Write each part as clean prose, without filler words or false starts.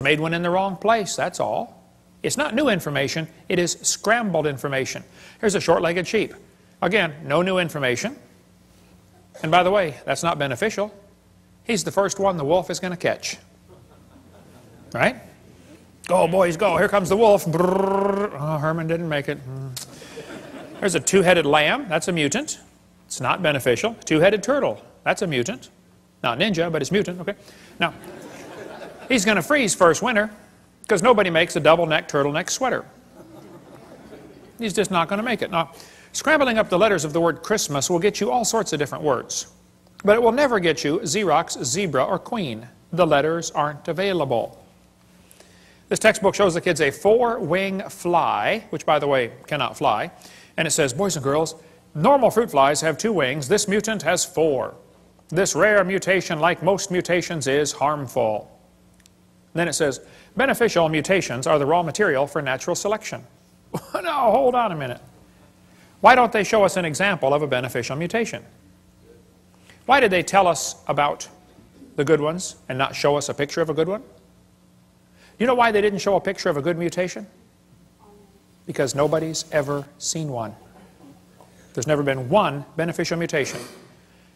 made one in the wrong place, that's all. It's not new information, it is scrambled information. Here's a short-legged sheep. Again, no new information. And by the way, that's not beneficial. He's the first one the wolf is going to catch. Right? Go, boys, go. Here comes the wolf. Brrr. Oh, Herman didn't make it. There's a two-headed lamb. That's a mutant. It's not beneficial. Two-headed turtle. That's a mutant. Not ninja, but it's mutant. Okay. Now, he's going to freeze first winter because nobody makes a double-neck turtleneck sweater. He's just not going to make it. Now, scrambling up the letters of the word Christmas will get you all sorts of different words. But it will never get you Xerox, zebra, or queen. The letters aren't available. This textbook shows the kids a four-wing fly, which, by the way, cannot fly. And it says, boys and girls, normal fruit flies have 2 wings. This mutant has 4. This rare mutation, like most mutations, is harmful. Then it says, beneficial mutations are the raw material for natural selection. Now, hold on a minute. Why don't they show us an example of a beneficial mutation? Why did they tell us about the good ones and not show us a picture of a good one? You know why they didn't show a picture of a good mutation? Because nobody's ever seen one. There's never been one beneficial mutation.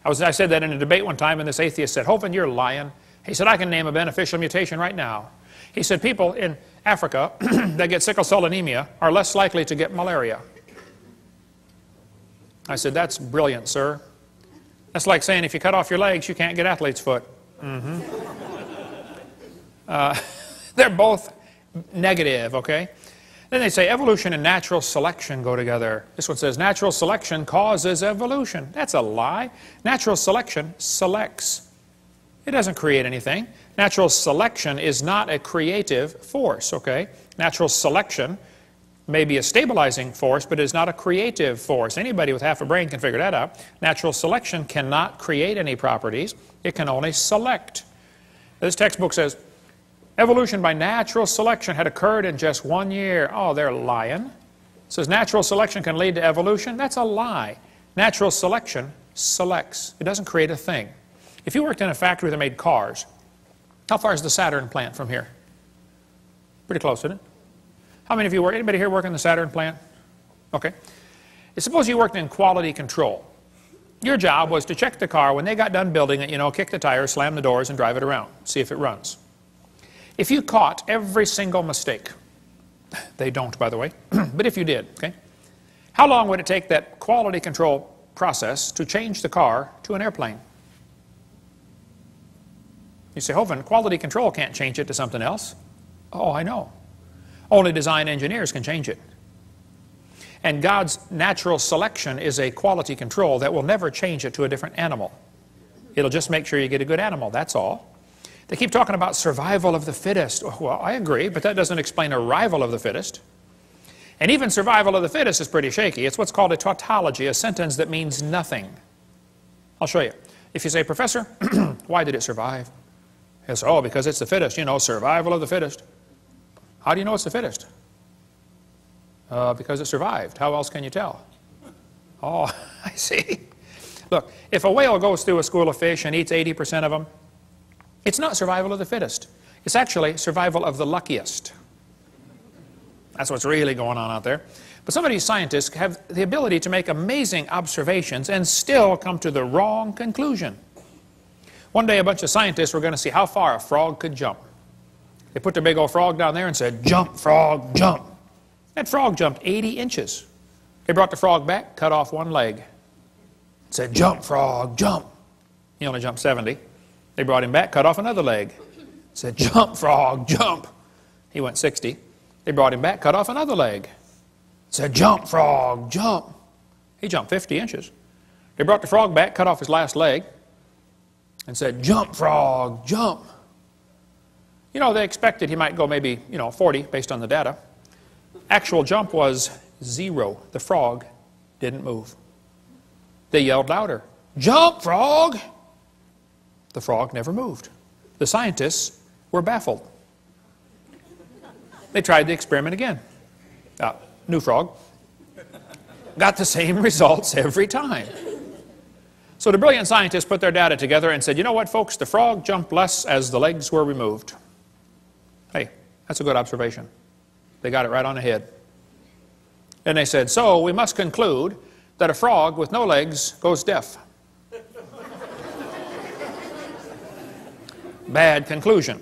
I said that in a debate one time, and this atheist said, Hovind, you're lying. He said, I can name a beneficial mutation right now. He said, people in Africa that get sickle cell anemia are less likely to get malaria. I said, that's brilliant, sir. That's like saying if you cut off your legs, you can't get athlete's foot. They're both negative, okay? Then they say evolution and natural selection go together. This one says natural selection causes evolution. That's a lie. Natural selection selects. It doesn't create anything. Natural selection is not a creative force, okay? Natural selection may be a stabilizing force, but it is not a creative force. Anybody with half a brain can figure that out. Natural selection cannot create any properties. It can only select. This textbook says, evolution by natural selection had occurred in just 1 year. Oh, they're lying. It says natural selection can lead to evolution. That's a lie. Natural selection selects. It doesn't create a thing. If you worked in a factory that made cars, how far is the Saturn plant from here? Pretty close, isn't it? How many of you work? Anybody here work in the Saturn plant? Okay. Suppose you worked in quality control. Your job was to check the car when they got done building it, you know, kick the tires, slam the doors, and drive it around. See if it runs. If you caught every single mistake, they don't, by the way, but if you did, okay, how long would it take that quality control process to change the car to an airplane? You say, Hovind, quality control can't change it to something else. Oh, I know. Only design engineers can change it. And God's natural selection is a quality control that will never change it to a different animal. It'll just make sure you get a good animal, that's all. They keep talking about survival of the fittest. Well, I agree, but that doesn't explain arrival of the fittest. And even survival of the fittest is pretty shaky. It's what's called a tautology, a sentence that means nothing. I'll show you. If you say, Professor, why did it survive? He'll say, oh, because it's the fittest. You know, survival of the fittest. How do you know it's the fittest? Because it survived. How else can you tell? Oh, I see. Look, if a whale goes through a school of fish and eats 80% of them, it's not survival of the fittest. It's actually survival of the luckiest. That's what's really going on out there. But some of these scientists have the ability to make amazing observations and still come to the wrong conclusion. One day a bunch of scientists were going to see how far a frog could jump. They put their big old frog down there and said, jump, frog, jump. That frog jumped 80 inches. They brought the frog back, cut off one leg. Said, jump, frog, jump. He only jumped 70. They brought him back, cut off another leg. Said, jump, frog, jump. He went 60. They brought him back, cut off another leg. Said, jump, frog, jump. He jumped 50 inches. They brought the frog back, cut off his last leg, and said, jump, frog, jump. You know, they expected he might go maybe, 40 based on the data. Actual jump was 0. The frog didn't move. They yelled louder, jump, frog. The frog never moved. The scientists were baffled. They tried the experiment again. New frog. Got the same results every time. So the brilliant scientists put their data together and said, you know what, folks, the frog jumped less as the legs were removed. Hey, that's a good observation. They got it right on the head. And they said, so we must conclude that a frog with no legs goes deaf. Bad conclusion.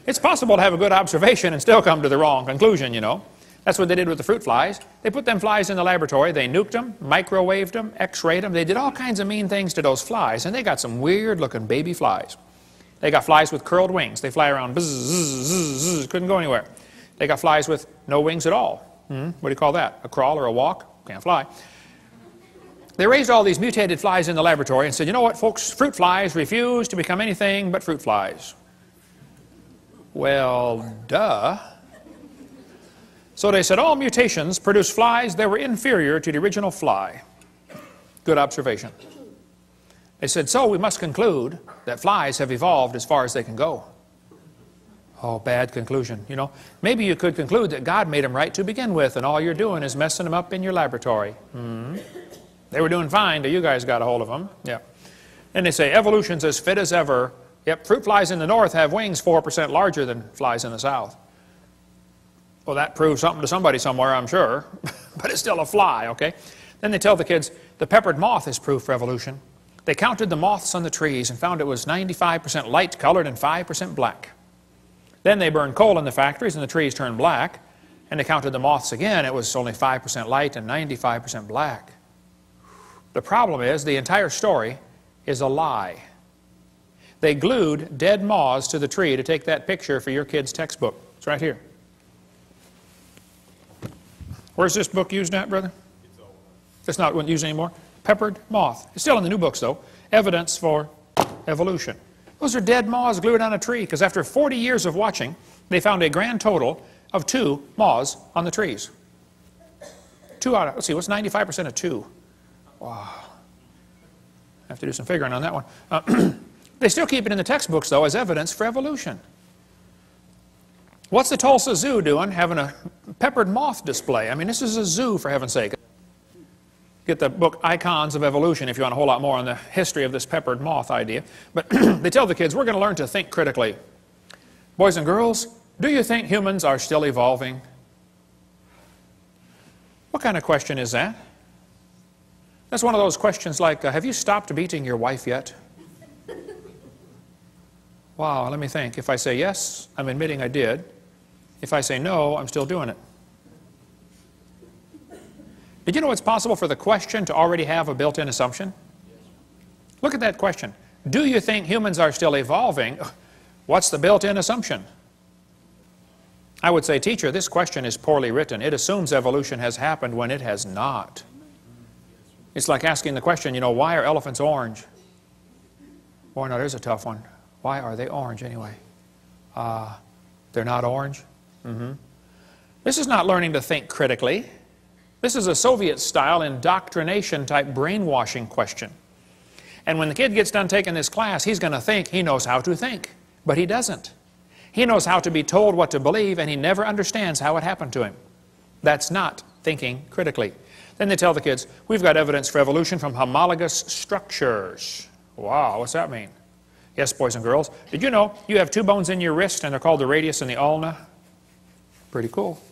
It's possible to have a good observation and still come to the wrong conclusion, you know. That's what they did with the fruit flies. They put them flies in the laboratory. They nuked them, microwaved them, x-rayed them. They did all kinds of mean things to those flies, and they got some weird-looking baby flies. They got flies with curled wings. They fly around, bzz, bzz, bzz, bzz, couldn't go anywhere. They got flies with no wings at all. What do you call that? A crawl or a walk? Can't fly. They raised all these mutated flies in the laboratory and said, you know what, folks, fruit flies refuse to become anything but fruit flies. Well, duh. So they said all mutations produce flies that were inferior to the original fly. Good observation. They said, so we must conclude that flies have evolved as far as they can go. Oh, bad conclusion, you know. Maybe you could conclude that God made them right to begin with, and all you're doing is messing them up in your laboratory. They were doing fine till you guys got a hold of them. Yeah. And they say evolution's as fit as ever. Yep, fruit flies in the north have wings 4% larger than flies in the south. Well, that proves something to somebody somewhere, I'm sure. But it's still a fly, okay? Then they tell the kids, the peppered moth is proof for evolution. They counted the moths on the trees and found it was 95% light colored and 5% black. Then they burned coal in the factories and the trees turned black. And they counted the moths again. It was only 5% light and 95% black. The problem is the entire story is a lie. They glued dead moths to the tree to take that picture for your kid's textbook. It's right here. Where's this book used at, brother? It's not used anymore. Peppered moth. It's still in the new books, though. Evidence for evolution. Those are dead moths glued on a tree, because after 40 years of watching, they found a grand total of 2 moths on the trees. 2 out of, let's see, what's 95% of 2? Wow. I have to do some figuring on that one. They still keep it in the textbooks, though, as evidence for evolution. What's the Tulsa Zoo doing having a peppered moth display? I mean, this is a zoo, for heaven's sake. Get the book Icons of Evolution if you want a whole lot more on the history of this peppered moth idea. But they tell the kids, we're going to learn to think critically. Boys and girls, do you think humans are still evolving? What kind of question is that? That's one of those questions like, have you stopped beating your wife yet? Wow, let me think. If I say yes, I'm admitting I did. If I say no, I'm still doing it. Did you know it's possible for the question to already have a built-in assumption? Look at that question. Do you think humans are still evolving? What's the built-in assumption? I would say, teacher, this question is poorly written. It assumes evolution has happened when it has not. It's like asking the question, you know, why are elephants orange? Boy, no, there's a tough one. Why are they orange anyway? They're not orange? This is not learning to think critically. This is a Soviet-style indoctrination-type brainwashing question. And when the kid gets done taking this class, he's going to think he knows how to think. But he doesn't. He knows how to be told what to believe, and he never understands how it happened to him. That's not thinking critically. Then they tell the kids, we've got evidence for evolution from homologous structures. Wow, what's that mean? Yes, boys and girls. Did you know you have 2 bones in your wrist, and they're called the radius and the ulna? Pretty cool.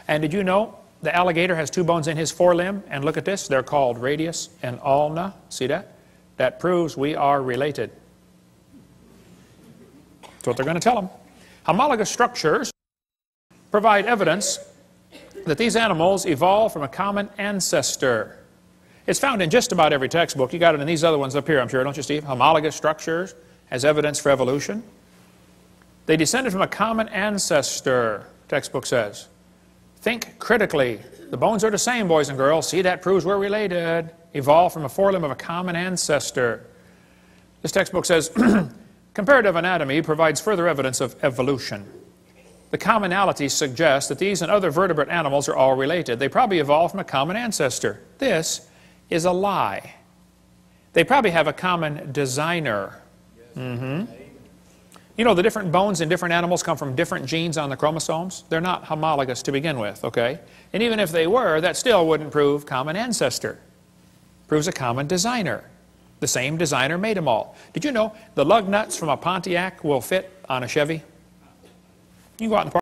And did you know the alligator has 2 bones in his forelimb? And look at this, they're called radius and ulna. See that? That proves we are related. That's what they're going to tell them. Homologous structures provide evidence that these animals evolved from a common ancestor. It's found in just about every textbook. You got it in these other ones up here, I'm sure, don't you, Steve? Homologous structures as evidence for evolution. They descended from a common ancestor, textbook says. Think critically. The bones are the same, boys and girls. See, that proves we're related. Evolved from a forelimb of a common ancestor. This textbook says, comparative anatomy provides further evidence of evolution. The commonalities suggest that these and other vertebrate animals are all related. They probably evolved from a common ancestor. This is a lie. They probably have a common designer. You know, the different bones in different animals come from different genes on the chromosomes. They're not homologous to begin with, okay? And even if they were, that still wouldn't prove common ancestor. Proves a common designer. The same designer made them all. Did you know the lug nuts from a Pontiac will fit on a Chevy? You can go out in the park.